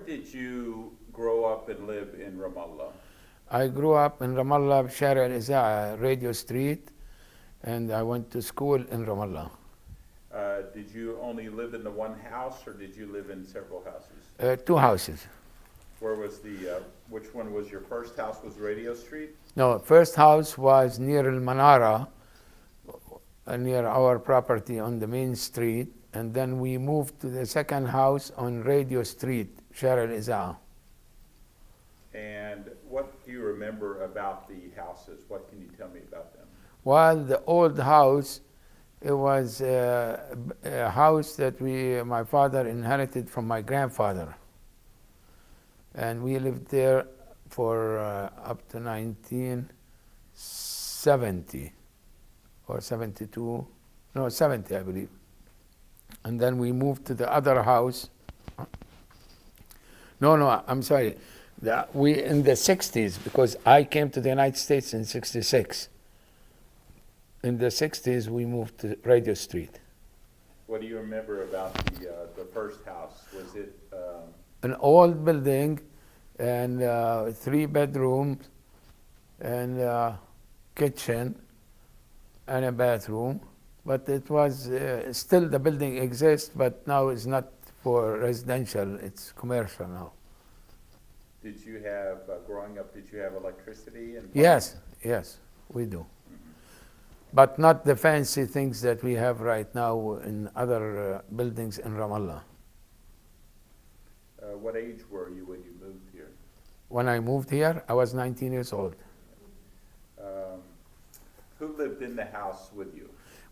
did you grow up and live in Ramallah? I grew up in Ramallah, Shara al-Izaa, Radio Street, and I went to school in Ramallah. Did you only live in the one house, or did you live in several houses? 2 houses. Where was which one was your first house? Was Radio Street? No, first house was near Al-Manara, near our property on the main street, and then we moved to the second house on Radio Street, Shara al-Izaa. And what do you remember about the houses? What can you tell me about them? Well, the old house, it was a house that my father inherited from my grandfather. And we lived there for up to 1970 or 72, no, 70, I believe. And then we moved to the other house. No, I'm sorry. We in the 60s, because I came to the United States in 66. In the 60s, we moved to Radio Street. What do you remember about the first house? Was it an old building, and 3 bedrooms, and kitchen, and a bathroom. But it was still, the building exists, but now it's not for residential, it's commercial now. Did you have, growing up, did you have electricity? And Yes, we do. But not the fancy things that we have right now in other buildings in Ramallah. What age were you when you moved here? When I moved here, I was 19 years old. Who lived in the house with you?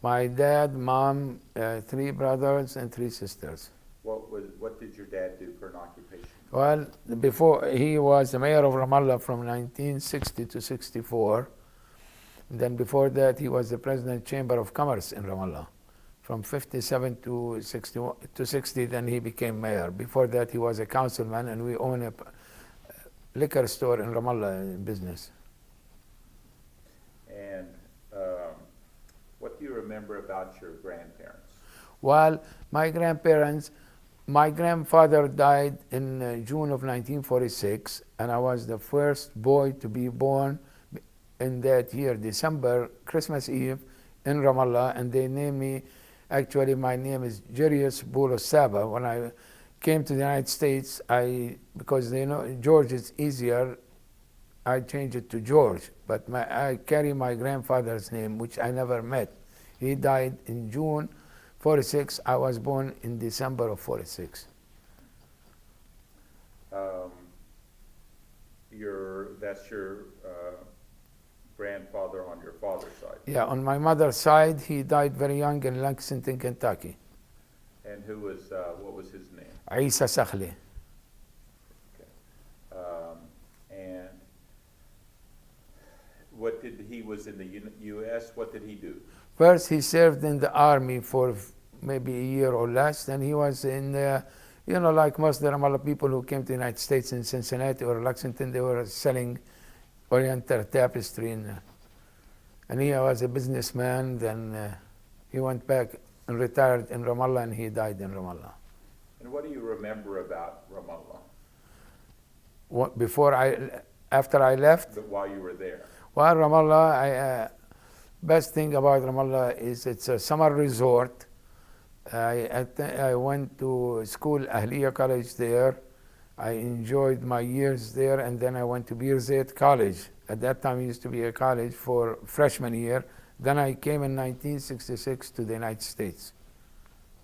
My dad, mom, 3 brothers, and 3 sisters. What did your dad do for an occupation? Well, before, he was the mayor of Ramallah from 1960 to 64. And then before that, he was the president Chamber of Commerce in Ramallah. From 57 to 60, then he became mayor. Before that, he was a councilman, and we own a liquor store in Ramallah in business. And what do you remember about your grandparents? Well, my grandfather died in June of 1946, and I was the first boy to be born in that year, December, Christmas Eve, in Ramallah, and they named me, actually my name is George B Saba. When I came to the United States, because they know George is easier, I changed it to George, but I carry my grandfather's name, which I never met. He died in June 46. I was born in December of 46. That's your grandfather on your father's side? Yeah, on my mother's side, he died very young in Lexington, Kentucky. And what was his name? Isa Sakhli. Okay. And he was in the U.S., what did he do? First, he served in the army for maybe a year or less. Then he was in, like most of the Ramallah people who came to the United States in Cincinnati or Lexington, they were selling Oriental tapestry. And he was a businessman. Then he went back and retired in Ramallah, and he died in Ramallah. And what do you remember about Ramallah? After I left? While you were there? Well, Ramallah, best thing about Ramallah is it's a summer resort. I went to school, Ahliya College there. I enjoyed my years there, and then I went to Birzeit College. At that time, it used to be a college for freshman year. Then I came in 1966 to the United States,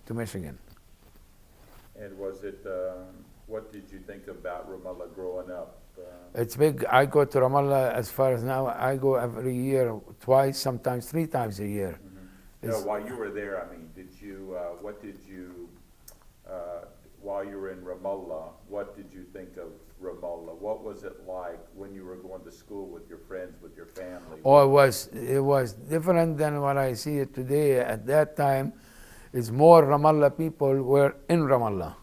to Michigan. And what did you think about Ramallah growing up? It's big. I go to Ramallah as far as now. I go every year, twice, sometimes 3 times a year. Mm-hmm. No, while you were there, while you were in Ramallah, what did you think of Ramallah? What was it like when you were going to school with your friends, with your family? Oh, it was different than what I see it today. At that time, it's more Ramallah people were in Ramallah.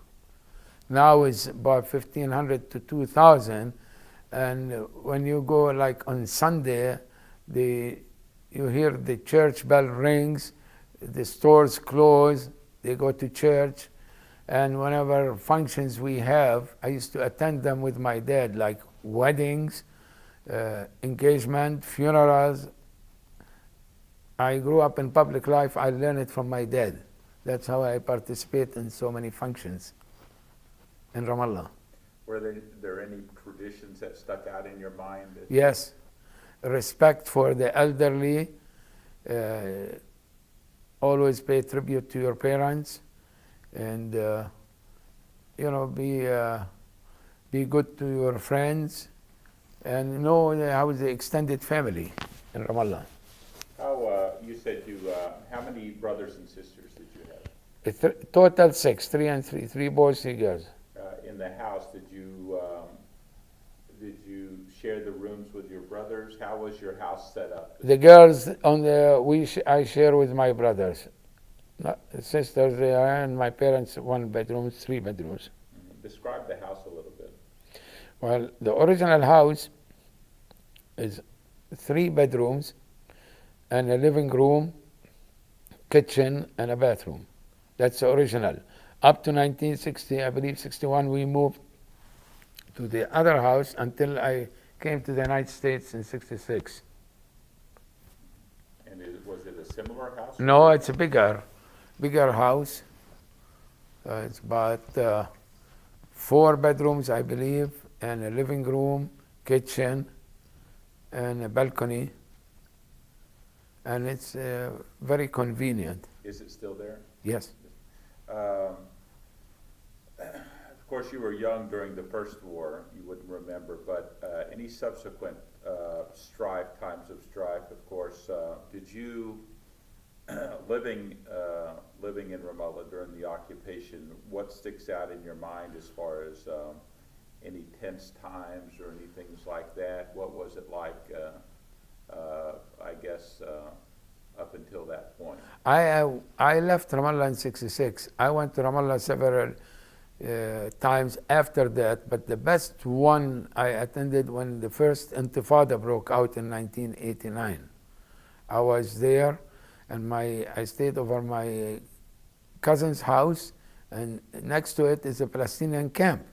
Now it's about 1,500 to 2,000. And when you go like on Sunday, you hear the church bell rings, the stores close, they go to church, And whenever functions we have, I used to attend them with my dad, like weddings, engagement, funerals. I grew up in public life. I learned it from my dad. That's how I participate in so many functions in Ramallah. Were there any traditions that stuck out in your mind? Yes, respect for the elderly. Uh, Always pay tribute to your parents, and be good to your friends, and know how the extended family in Ramallah. You said how many brothers and sisters did you have? Total six, three and three, three boys, three girls. In the house, did you share the rooms with your brothers? How was your house set up? The girls I share with my brothers, sisters, and my parents 1 bedroom, 3 bedrooms. Describe the house a little bit. Well, the original house is 3 bedrooms and a living room, kitchen, and a bathroom. That's the original. Up to 1960, I believe 61, we moved to the other house until I came to the United States in 66. And was it a similar house? No, it's a bigger house. It's about 4 bedrooms, I believe, and a living room, kitchen, and a balcony. And it's very convenient. Is it still there? Yes. Of course, you were young during the first war. You wouldn't remember, but any subsequent times of strife, of course, did you, living in Ramallah during the occupation, what sticks out in your mind as far as any tense times or any things like that? What was it like, I guess, up until that point? I left Ramallah in 66. I went to Ramallah several times after that, but the best one I attended when the first Intifada broke out in 1989. I was there, and I stayed over my cousin's house, and next to it is a Palestinian camp.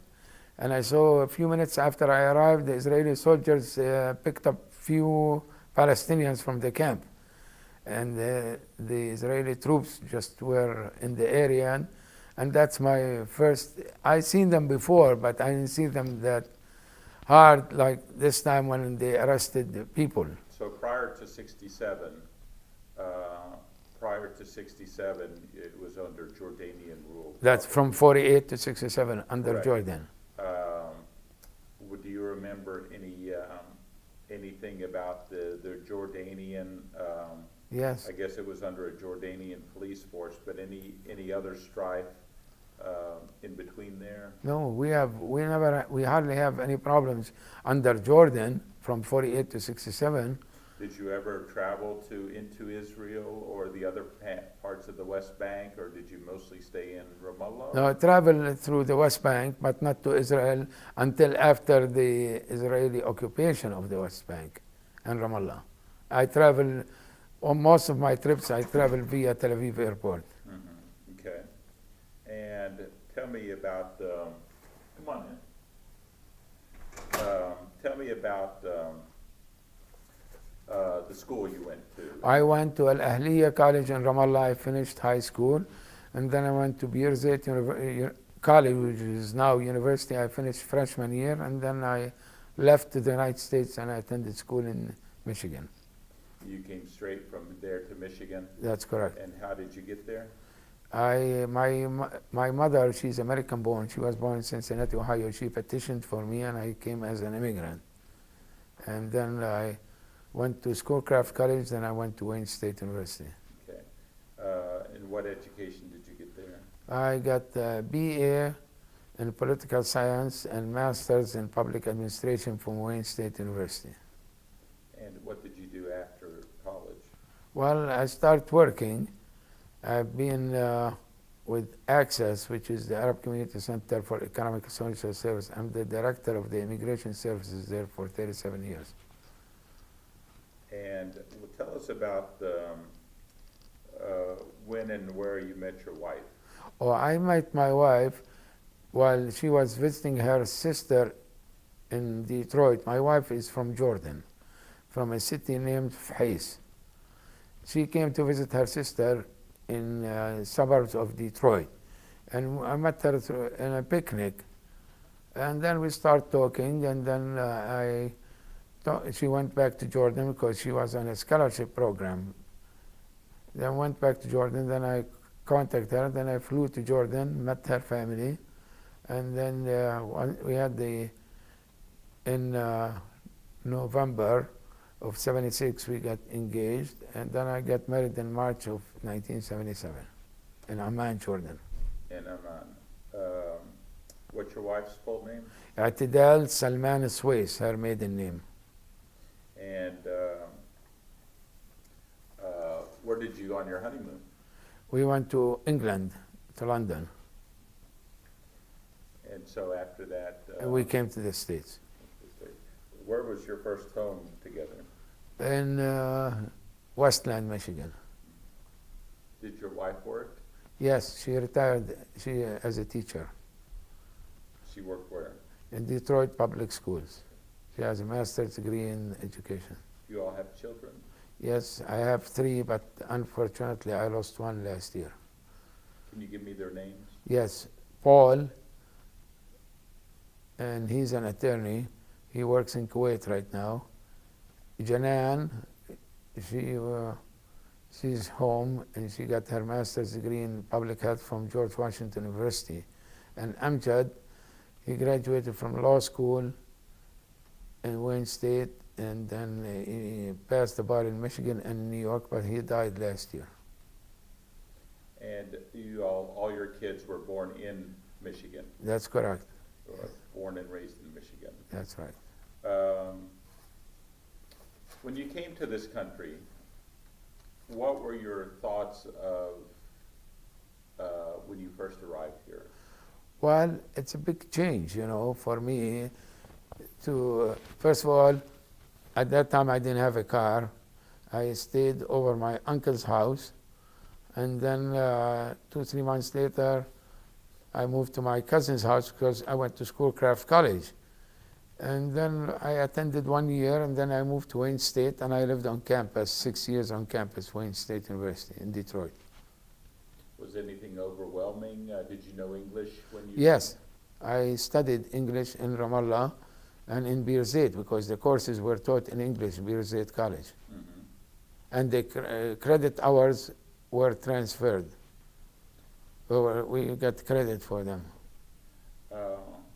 And I saw a few minutes after I arrived, the Israeli soldiers picked up few Palestinians from the camp. And the Israeli troops just were in the area. And that's my first, I seen them before, but I didn't see them that hard like this time when they arrested the people. So prior to 67, it was under Jordanian rule. That's from 48 to 67 under Correct. Jordan. Do you remember anything about the Jordanian? Yes. I guess it was under a Jordanian police force, but any other strife in between there? No, we hardly have any problems under Jordan from 48 to 67. Did you ever travel into Israel or the other parts of the West Bank, or did you mostly stay in Ramallah? No, I traveled through the West Bank, but not to Israel until after the Israeli occupation of the West Bank and Ramallah. I traveled, on most of my trips, I traveled via Tel Aviv airport. Mm-hmm. Okay. And tell me about, come on in. Tell me about the school you went to. I went to Al Ahliya College in Ramallah. I finished high school, and then I went to Bir Zayt College, which is now university. I finished freshman year, and then I left to the United States and I attended school in Michigan. You came straight from there to Michigan? That's correct. And how did you get there? My mother, she's American born. She was born in Cincinnati, Ohio. She petitioned for me, and I came as an immigrant. And then I went to Schoolcraft College, then I went to Wayne State University. Okay. And what education did you get there? I got a BA in political science and master's in public administration from Wayne State University. And what did you do after college? Well, I started working. I've been with Access, which is the Arab Community Center for Economic and Social Service. I'm the director of the immigration services there for 37 years. And tell us about when and where you met your wife. Oh, I met my wife while she was visiting her sister in Detroit. My wife is from Jordan, from a city named Fhais. She came to visit her sister in suburbs of Detroit, and I met her in a picnic, and then we start talking, and then she went back to Jordan because she was on a scholarship program. Then went back to Jordan, then I contacted her, then I flew to Jordan, met her family, and then we had in November of 76 we got engaged, and then I got married in March of 1977 in Amman, Jordan. In Amman. What's your wife's full name? Atidal Salman Swais, her maiden name. And where did you go on your honeymoon? We went to England, to London, And so after that, and we came to the States. where was your first home together? In Westland, Michigan. Did your wife work? Yes, she retired as a teacher She worked where? in Detroit Public Schools. She has a master's degree in education. Do you all have children? Yes, I have 3, but unfortunately I lost 1 last year. Can you give me their names? Yes, Paul, and he's an attorney. He works in Kuwait right now. Janan, she's home, and she got her master's degree in public health from George Washington University. And Amjad, he graduated from law school in Wayne State, and then he passed the bar in Michigan and New York, but he died last year. And you all your kids were born in Michigan, That's correct. born and raised in Michigan. That's right. When you came to this country, what were your thoughts of when you first arrived here? Well, it's a big change, for me to, first of all, at that time I didn't have a car. I stayed over my uncle's house, and then 2-3 months later, I moved to my cousin's house because I went to Schoolcraft College. And then I attended 1 year, and then I moved to Wayne State, and I lived on campus, 6 years on campus, Wayne State University in Detroit. Was anything overwhelming? Did you know English when you? Yes, I studied English in Ramallah and in Birzeit because the courses were taught in English, Birzeit College. Mm-hmm. And the credit hours were transferred. We got credit for them.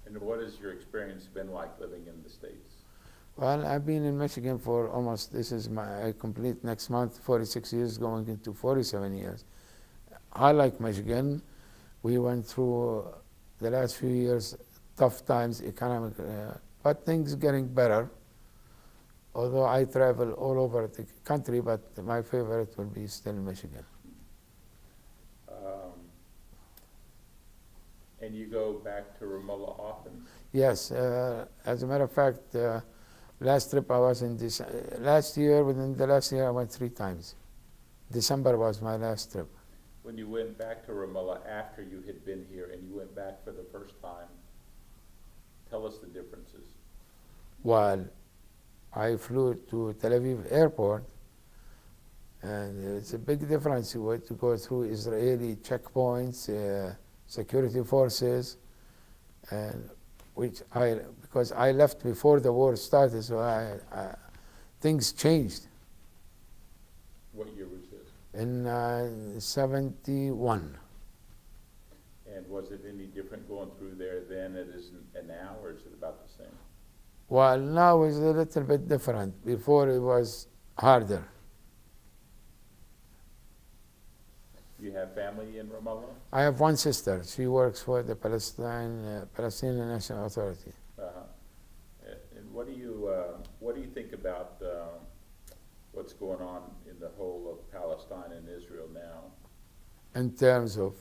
And what has your experience been like living in the States? Well, I've been in Michigan for almost, I complete next month, 46 years, going into 47 years. I like Michigan. We went through the last few years tough times, economic, but things getting better. Although I travel all over the country, but my favorite will be still Michigan. And you go back to Ramallah often? Yes, as a matter of fact, last trip I was in this, within the last year I went 3 times. December was my last trip. When you went back to Ramallah after you had been here and you went back for the first time, tell us the differences. Well, I flew to Tel Aviv airport, and it's a big difference to go through Israeli checkpoints, security forces, and because I left before the war started, so things changed. What year was this? In 71. And was it any different going through there then it is now, or is it about the same? Well, now it's a little bit different. Before it was harder. You have family in Ramallah? I have 1 sister. She works for the Palestinian National Authority. And what do you think about what's going on in the whole of Palestine and Israel now? In terms of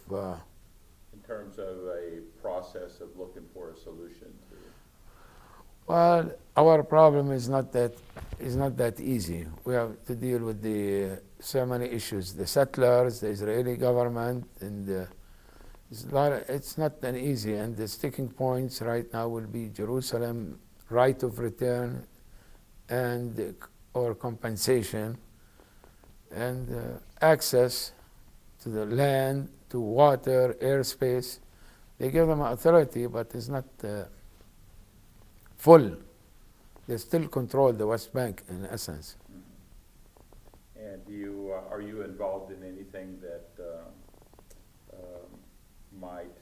In terms of a process of looking for a solution to. well, our problem is not that easy. We have to deal with so many issues: the settlers, the Israeli government, and It's not an easy, and the sticking points right now will be Jerusalem, right of return, and or compensation, and access to the land, to water, airspace. They give them authority, but it's not full. They still control the West Bank in essence. And are you involved in anything that might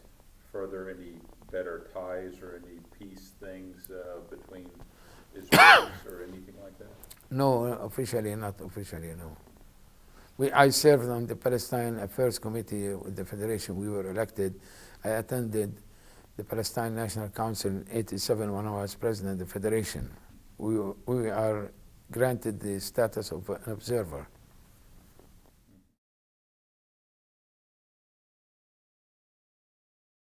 further any better ties or any peace things between Israelis or anything like that? No, officially, not officially, no. I served on the Palestine Affairs Committee with the Federation. We were elected. I attended the Palestine National Council in '87 when I was president of the Federation. We are granted the status of an observer.